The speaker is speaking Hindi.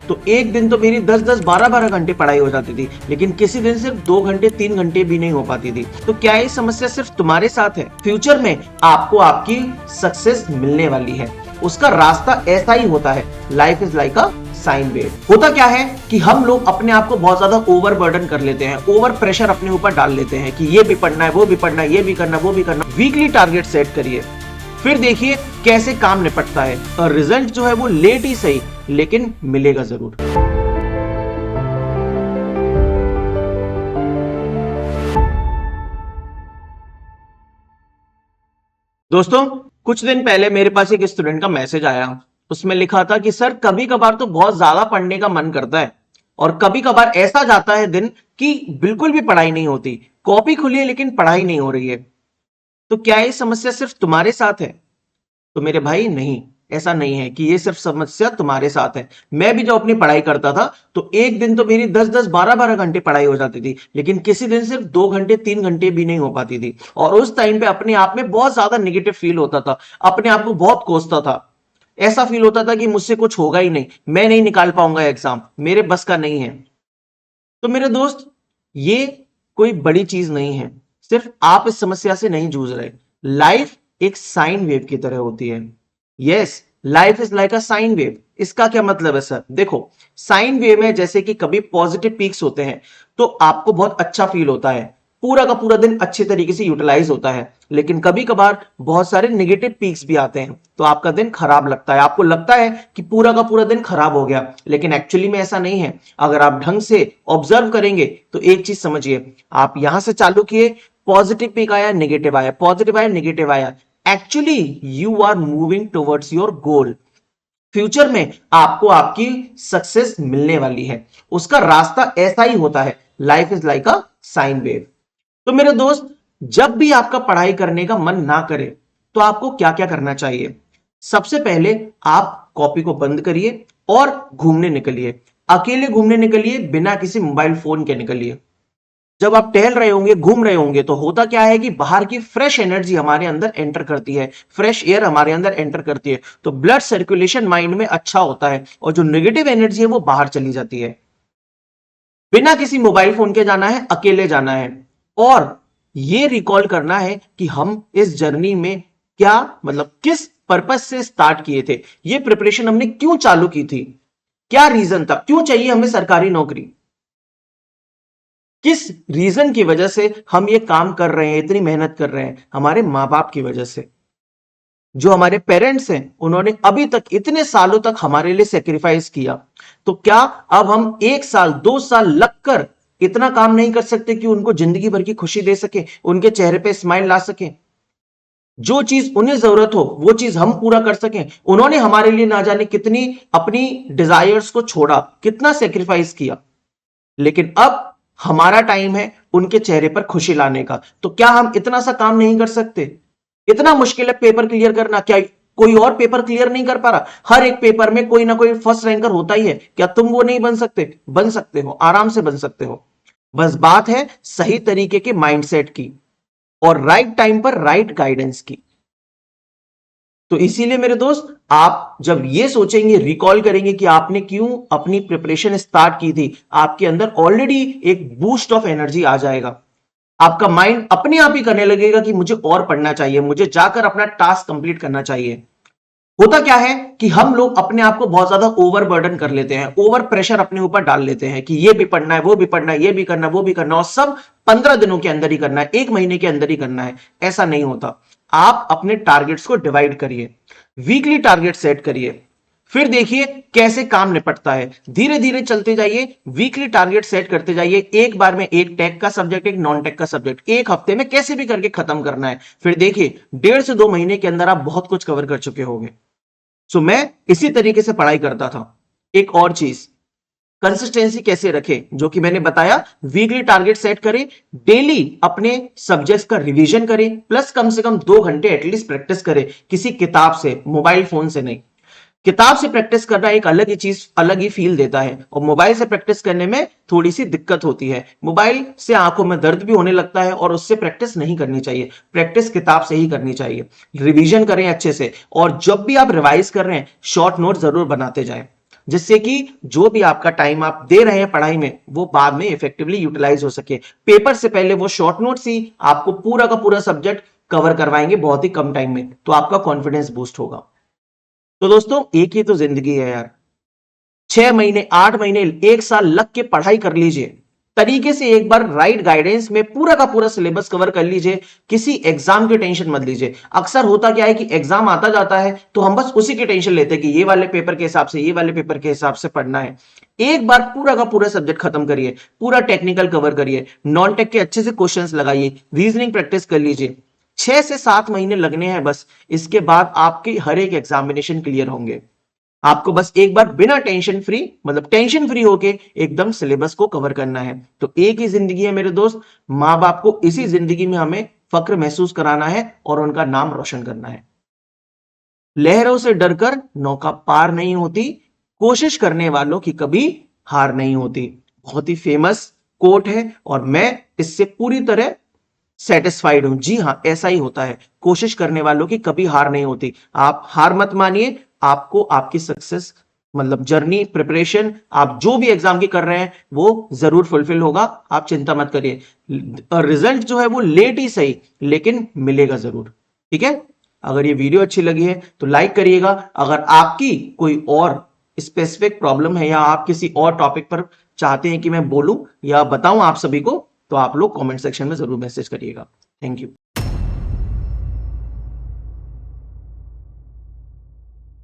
तो एक दिन तो मेरी 10-10 12-12 घंटे पढ़ाई हो जाती थी, लेकिन किसी दिन सिर्फ 2 घंटे 3 घंटे भी नहीं हो पाती थी। तो क्या ये समस्या सिर्फ तुम्हारे साथ है? फ्यूचर में आपको आपकी सक्सेस मिलने वाली है, उसका रास्ता ऐसा ही होता है। Life is like a sine wave. होता क्या है कि हम लोग अपने आप को बहुत ज्यादा ओवरबर्डन कर लेते हैं, ओवर प्रेशर अपने ऊपर डाल लेते हैं कि ये भी पढ़ना है, वो भी पढ़ना है, ये भी करना, वो भी करना। वीकली टारगेट सेट करिए, फिर देखिए कैसे काम निपटता है। और रिजल्ट जो है वो लेट ही सही, लेकिन मिलेगा जरूर। दोस्तों, कुछ दिन पहले मेरे पास एक स्टूडेंट का मैसेज आया। उसमें लिखा था कि सर, कभी कभार तो बहुत ज्यादा पढ़ने का मन करता है और कभी कभार ऐसा जाता है दिन कि बिल्कुल भी पढ़ाई नहीं होती। कॉपी खुली है लेकिन पढ़ाई नहीं हो रही है। तो क्या ये समस्या सिर्फ तुम्हारे साथ है? तो मेरे भाई, नहीं, ऐसा नहीं है कि ये सिर्फ समस्या तुम्हारे साथ है। मैं भी जब अपनी पढ़ाई करता था तो एक दिन तो मेरी 10-10 12-12 घंटे पढ़ाई हो जाती थी, लेकिन किसी दिन सिर्फ 2 घंटे 3 घंटे भी नहीं हो पाती थी। और उस टाइम पे अपने आप में बहुत ज्यादा निगेटिव फील होता था, अपने आप को बहुत कोसता था। ऐसा फील होता था कि मुझसे कुछ होगा ही नहीं, मैं नहीं निकाल पाऊंगा एग्जाम, मेरे बस का नहीं है। तो मेरे दोस्त, ये कोई बड़ी चीज नहीं है। सिर्फ आप इस समस्या से नहीं जूझ रहे। लाइफ एक साइन वेव की तरह होती है। Yes, life is like a sine wave. इसका क्या मतलब है सर? देखो, साइन वेव में जैसे कि कभी पॉजिटिव पीक्स होते हैं तो आपको बहुत अच्छा फील होता है, पूरा का पूरा दिन अच्छे तरीके से यूटिलाइज होता है। लेकिन कभी कभार बहुत सारे नेगेटिव पीक्स भी आते हैं तो आपका दिन खराब लगता है, आपको लगता है कि पूरा का पूरा दिन खराब हो गया, लेकिन एक्चुअली में ऐसा नहीं है। अगर आप ढंग से ऑब्जर्व करेंगे तो एक चीज समझिए, आप यहां से चालू किए, पॉजिटिव पीक आया, नेगेटिव आया, पॉजिटिव आया, नेगेटिव आया, actually you are moving towards your goal. Future में आपको आपकी सक्सेस मिलने वाली है, उसका रास्ता ऐसा ही होता है। Life is like a sine wave. तो मेरे दोस्त, जब भी आपका पढ़ाई करने का मन ना करे तो आपको क्या क्या करना चाहिए? सबसे पहले आप कॉपी को बंद करिए और घूमने निकलिए। अकेले घूमने निकलिए, बिना किसी मोबाइल फोन के निकलिए। जब आप टहल रहे होंगे, घूम रहे होंगे, तो होता क्या है कि बाहर की फ्रेश एनर्जी हमारे अंदर एंटर करती है, फ्रेश एयर हमारे अंदर एंटर करती है, तो ब्लड सर्कुलेशन माइंड में अच्छा होता है और जो नेगेटिव एनर्जी है वो बाहर चली जाती है। बिना किसी मोबाइल फोन के जाना है, अकेले जाना है और ये रिकॉल करना है कि हम इस जर्नी में क्या, मतलब किस पर्पस से स्टार्ट किए थे, ये प्रिपरेशन हमने क्यों चालू की थी, क्या रीजन था, क्यों चाहिए हमें सरकारी नौकरी, किस रीजन की वजह से हम ये काम कर रहे हैं, इतनी मेहनत कर रहे हैं। हमारे मां बाप की वजह से, जो हमारे पेरेंट्स हैं, उन्होंने अभी तक इतने सालों तक हमारे लिए सेक्रीफाइस किया। तो क्या अब हम 1 साल 2 साल लगकर इतना काम नहीं कर सकते कि उनको जिंदगी भर की खुशी दे सके, उनके चेहरे पे स्माइल ला सके, जो चीज उन्हें जरूरत हो वो चीज हम पूरा कर सकें? उन्होंने हमारे लिए ना जाने कितनी अपनी डिजायर्स को छोड़ा, कितना सेक्रीफाइस किया, लेकिन अब हमारा टाइम है उनके चेहरे पर खुशी लाने का। तो क्या हम इतना सा काम नहीं कर सकते? इतना मुश्किल है पेपर क्लियर करना, क्या कोई और पेपर क्लियर नहीं कर पा रहा? हर एक पेपर में कोई ना कोई फर्स्ट रैंकर होता ही है, क्या तुम वो नहीं बन सकते? बन सकते हो, आराम से बन सकते हो। बस बात है सही तरीके के माइंडसेट की और राइट टाइम पर राइट गाइडेंस की। तो इसीलिए मेरे दोस्त, आप जब ये सोचेंगे, रिकॉल करेंगे कि आपने क्यों अपनी प्रिपरेशन स्टार्ट की थी, आपके अंदर ऑलरेडी एक बूस्ट ऑफ एनर्जी आ जाएगा। आपका माइंड अपने आप ही करने लगेगा कि मुझे और पढ़ना चाहिए, मुझे जाकर अपना टास्क कंप्लीट करना चाहिए। होता क्या है कि हम लोग अपने आप को बहुत ज्यादा ओवरबर्डन कर लेते हैं, ओवर प्रेशर अपने ऊपर डाल लेते हैं कि ये भी पढ़ना है, वो भी पढ़ना है, ये भी करना, वो भी करना, और सब 15 दिनों के अंदर ही करना है, 1 महीने के अंदर ही करना है। ऐसा नहीं होता। आप अपने टारगेट्स को डिवाइड करिए, वीकली टारगेट सेट करिए, फिर देखिए कैसे काम निपटता है। धीरे धीरे चलते जाइए, वीकली टारगेट सेट करते जाइए। एक बार में एक टेक का सब्जेक्ट, एक नॉन टेक का सब्जेक्ट, एक हफ्ते में कैसे भी करके खत्म करना है। फिर देखिए 1.5 से 2 महीने के अंदर आप बहुत कुछ कवर कर चुके होंगे। सो मैं इसी तरीके से पढ़ाई करता था। एक और चीज, कंसिस्टेंसी कैसे रखें, जो कि मैंने बताया। वीकली टारगेट सेट करें, डेली अपने सब्जेक्ट्स का रिवीजन करें, प्लस कम से कम 2 घंटे एटलीस्ट प्रैक्टिस करें, किसी किताब से, मोबाइल फोन से नहीं। किताब से प्रैक्टिस करना एक अलग ही चीज, अलग ही फील देता है, और मोबाइल से प्रैक्टिस करने में थोड़ी सी दिक्कत होती है। मोबाइल से आंखों में दर्द भी होने लगता है और उससे प्रैक्टिस नहीं करनी चाहिए। प्रैक्टिस किताब से ही करनी चाहिए। रिवीजन करें अच्छे से, और जब भी आप रिवाइज कर रहे हैं शॉर्ट नोट जरूर बनाते जाएं। जिससे कि जो भी आपका टाइम आप दे रहे हैं पढ़ाई में वो बाद में इफेक्टिवली यूटिलाइज हो सके। पेपर से पहले वो शॉर्ट नोट्स ही आपको पूरा का पूरा सब्जेक्ट कवर करवाएंगे बहुत ही कम टाइम में, तो आपका कॉन्फिडेंस बूस्ट होगा। तो दोस्तों एक ही तो जिंदगी है यार, 6 महीने 8 महीने 1 साल लग के पढ़ाई कर लीजिए तरीके से, एक बार राइट गाइडेंस में पूरा का पूरा सिलेबस कवर कर लीजिए, किसी एग्जाम की टेंशन मत लीजिए। अक्सर होता क्या है कि एग्जाम आता जाता है तो हम बस उसी की टेंशन लेते हैं कि ये वाले पेपर के हिसाब से, ये वाले पेपर के हिसाब से पढ़ना है। एक बार पूरा का पूरा सब्जेक्ट खत्म करिए, पूरा टेक्निकल कवर करिए, नॉन टेक के अच्छे से क्वेश्चंस लगाइए, रीजनिंग प्रैक्टिस कर लीजिए। 6 से 7 महीने लगने हैं बस, इसके बाद आपके हर एक एग्जामिनेशन क्लियर होंगे। आपको बस एक बार बिना टेंशन फ्री, मतलब टेंशन फ्री होके एकदम सिलेबस को कवर करना है। तो एक ही जिंदगी है मेरे दोस्त, मां बाप को इसी जिंदगी में हमें फक्र महसूस कराना है और उनका नाम रोशन करना है। लहरों से डरकर नौका पार नहीं होती, कोशिश करने वालों की कभी हार नहीं होती। बहुत ही फेमस कोट है और मैं इससे पूरी तरह सेटिस्फाइड हूं। जी हां, ऐसा ही होता है, कोशिश करने वालों की कभी हार नहीं होती। आप हार मत मानिए, आपको आपकी सक्सेस, मतलब जर्नी, प्रिपरेशन आप जो भी एग्जाम की कर रहे हैं वो जरूर फुलफिल होगा। आप चिंता मत करिए, रिजल्ट जो है वो लेट ही सही लेकिन मिलेगा जरूर। ठीक है, अगर ये वीडियो अच्छी लगी है तो लाइक करिएगा। अगर आपकी कोई और स्पेसिफिक प्रॉब्लम है या आप किसी और टॉपिक पर चाहते हैं कि मैं बोलूं या बताऊं आप सभी को, तो आप लोग कमेंट सेक्शन में जरूर मैसेज करिएगा। Thank you.